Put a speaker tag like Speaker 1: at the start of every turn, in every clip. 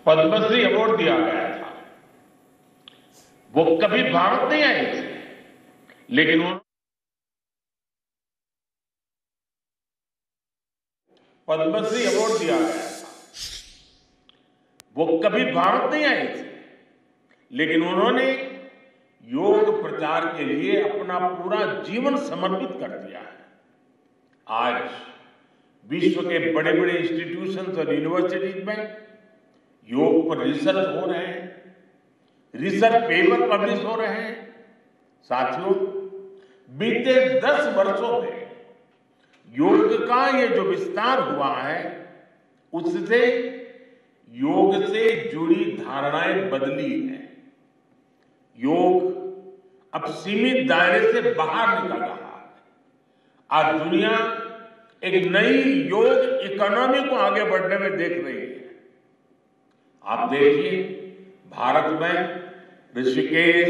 Speaker 1: Padmashri award दिया गया था। वो कभी भारत नहीं आए थे, लेकिन वो पद्मश्री अवार्ड दिया गया था। वो कभी भारत नहीं आए थे, लेकिन उन्होंने योग प्रचार के लिए अपना पूरा जीवन समर्पित कर दिया है। आज विश्व के बड़े बड़े इंस्टीट्यूशंस और यूनिवर्सिटीज में योग पर रिसर्च हो रहे हैं, रिसर्च पेपर पब्लिश हो रहे हैं। साथियों, बीते 10 वर्षों में योग का ये जो विस्तार हुआ है, उससे योग से जुड़ी धारणाएं बदली हैं। योग अब सीमित दायरे से बाहर निकल रहा है। आज दुनिया एक नई योग इकोनॉमी को आगे बढ़ने में देख रही है। आप देखिए, भारत में ऋषिकेश,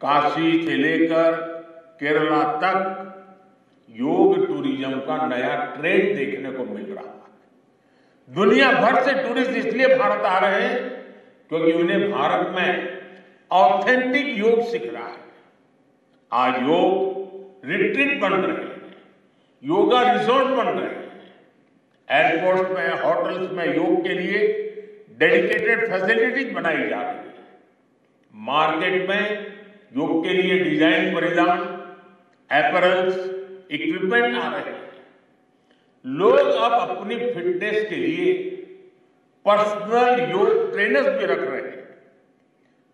Speaker 1: काशी से लेकर केरला तक योग टूरिज्म का नया ट्रेंड देखने को मिल रहा है। दुनिया भर से टूरिस्ट इसलिए भारत आ रहे हैं क्योंकि उन्हें भारत में ऑथेंटिक योग सीख रहा है। आज योग रिट्रीट बन रहे हैं, योगा रिसोर्ट बन रहे हैं, एयरपोर्ट में, होटल्स में योग के लिए डेडिकेटेड फैसिलिटीज बनाई जा रही है। मार्केट में योग के लिए डिजाइन, परिधान, अपैरल्स, इक्विपमेंट आ रहे हैं। लोग अब अपनी फिटनेस के लिए पर्सनल योग ट्रेनर्स भी रख रहे हैं।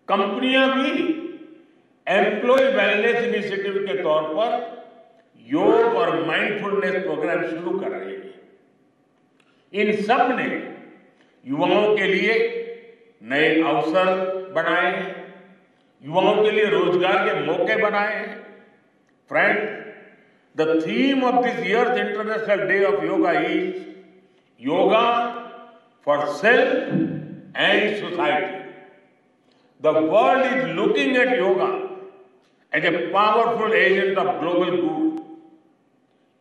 Speaker 1: कंपनियां भी एम्प्लॉय वेलनेस इनिशिएटिव के तौर पर योग और माइंडफुलनेस प्रोग्राम शुरू कर रही है। इन सब ने युवाओं के लिए नए अवसर बनाए हैं, युवाओं के लिए रोजगार के मौके बनाए हैं। Friend, the theme of this year's International Day of Yoga is Yoga for Self and Society. The world is looking at yoga as a powerful agent of global good.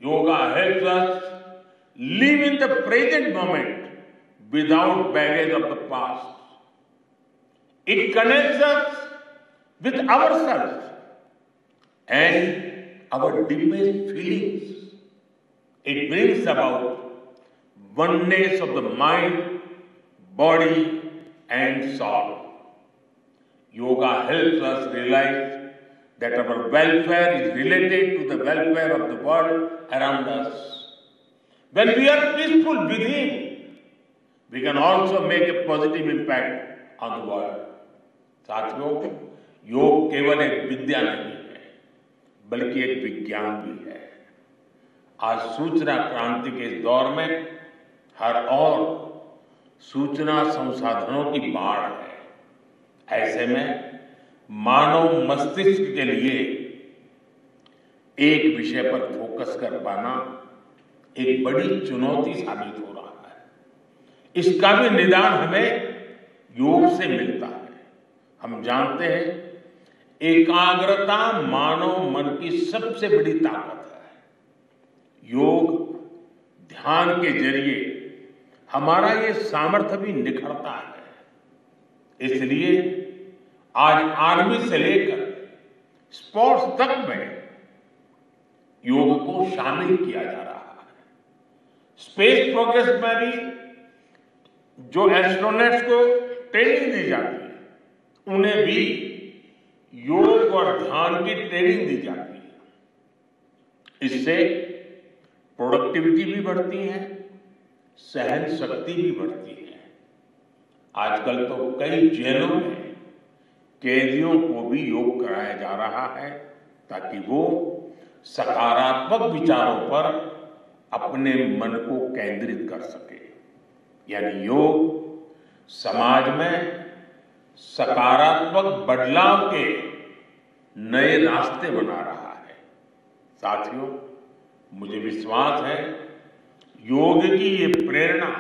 Speaker 1: Yoga helps us live in the present moment without baggage of the past. It connects us with ourselves and our deepest feelings. It brings about oneness of the mind, body, and soul. Yoga helps us realize that our welfare is related to the welfare of the world around us. When we are peaceful within, we can also make a positive impact on the world. साथियों, योग केवल एक विद्या नहीं है, बल्कि एक विज्ञान भी है। आज सूचना क्रांति के इस दौर में हर ओर सूचना संसाधनों की बाढ़ है। ऐसे में मानव मस्तिष्क के लिए एक विषय पर फोकस कर पाना एक बड़ी चुनौती साबित हो रहा है। इसका भी निदान हमें योग से मिलता है। हम जानते हैं, एकाग्रता मानव मन की सबसे बड़ी ताकत है। योग ध्यान के जरिए हमारा ये सामर्थ्य भी निखरता है। इसलिए आज आर्मी से लेकर स्पोर्ट्स तक में योग को शामिल किया जा रहा है। स्पेस प्रोग्रेस में भी जो एस्ट्रोनॉट्स को ट्रेनिंग दी जाती है, उन्हें भी योग और ध्यान की ट्रेनिंग दी जाती है। इससे प्रोडक्टिविटी भी बढ़ती है, सहन शक्ति भी बढ़ती है। आजकल तो कई जेलों में कैदियों को भी योग कराया जा रहा है ताकि वो सकारात्मक विचारों पर अपने मन को केंद्रित कर सके। यानी योग समाज में सकारात्मक बदलाव के नए रास्ते बना रहा है। साथियों, मुझे विश्वास है योग की ये प्रेरणा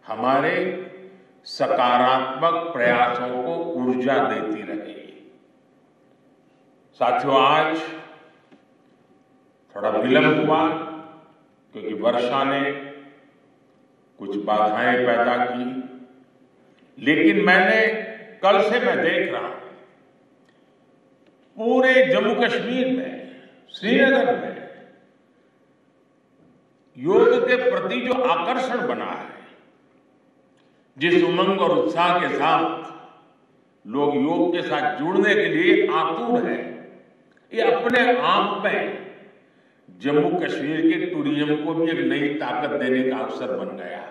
Speaker 1: हमारे सकारात्मक प्रयासों को ऊर्जा देती रहेगी। साथियों, आज थोड़ा विलंब हुआ क्योंकि वर्षा ने कुछ बाधाएं पैदा की। लेकिन कल से मैं देख रहा हूं पूरे जम्मू कश्मीर में, श्रीनगर में योग के प्रति जो आकर्षण बना है, जिस उमंग और उत्साह के साथ लोग योग के साथ जुड़ने के लिए आतुर हैं, ये अपने आप में जम्मू कश्मीर के टूरिज्म को भी एक नई ताकत देने का अवसर बन गया है।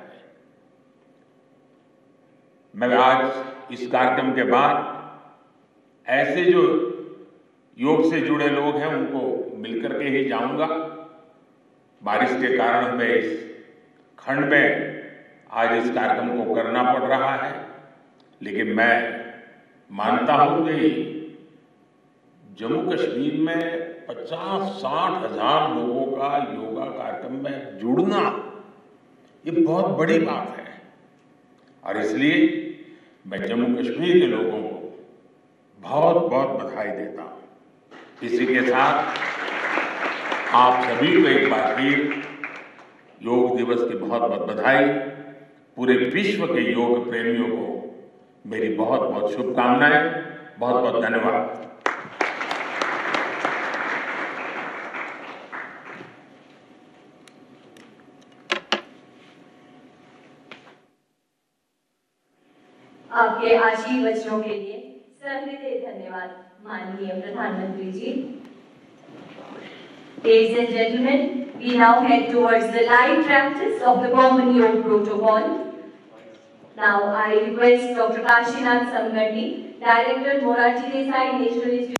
Speaker 1: मैं आज इस कार्यक्रम के बाद ऐसे जो योग से जुड़े लोग हैं उनको मिलकर के ही जाऊंगा। बारिश के कारण हमें इस खंड में आज इस कार्यक्रम को करना पड़ रहा है, लेकिन मैं मानता हूं कि जम्मू कश्मीर में 50-60 हजार लोगों का योगा कार्यक्रम में जुड़ना ये बहुत बड़ी बात है, और इसलिए मैं जम्मू कश्मीर के लोगों को बहुत बहुत बधाई देता हूं। इसी के साथ आप सभी को एक बार फिर योग दिवस की बहुत बहुत बधाई। पूरे विश्व के योग प्रेमियों को मेरी बहुत बहुत शुभकामनाएं, बहुत बहुत धन्यवाद।
Speaker 2: आपके आशीर्वचनों के लिए सहृदय धन्यवाद माननीय प्रधानमंत्री जी। Ladies and gentlemen, we now head towards the live practice of the Common Yoga Protocol. Now I request Dr. Kashinath Samgandi, Director, Morarji Desai National Institute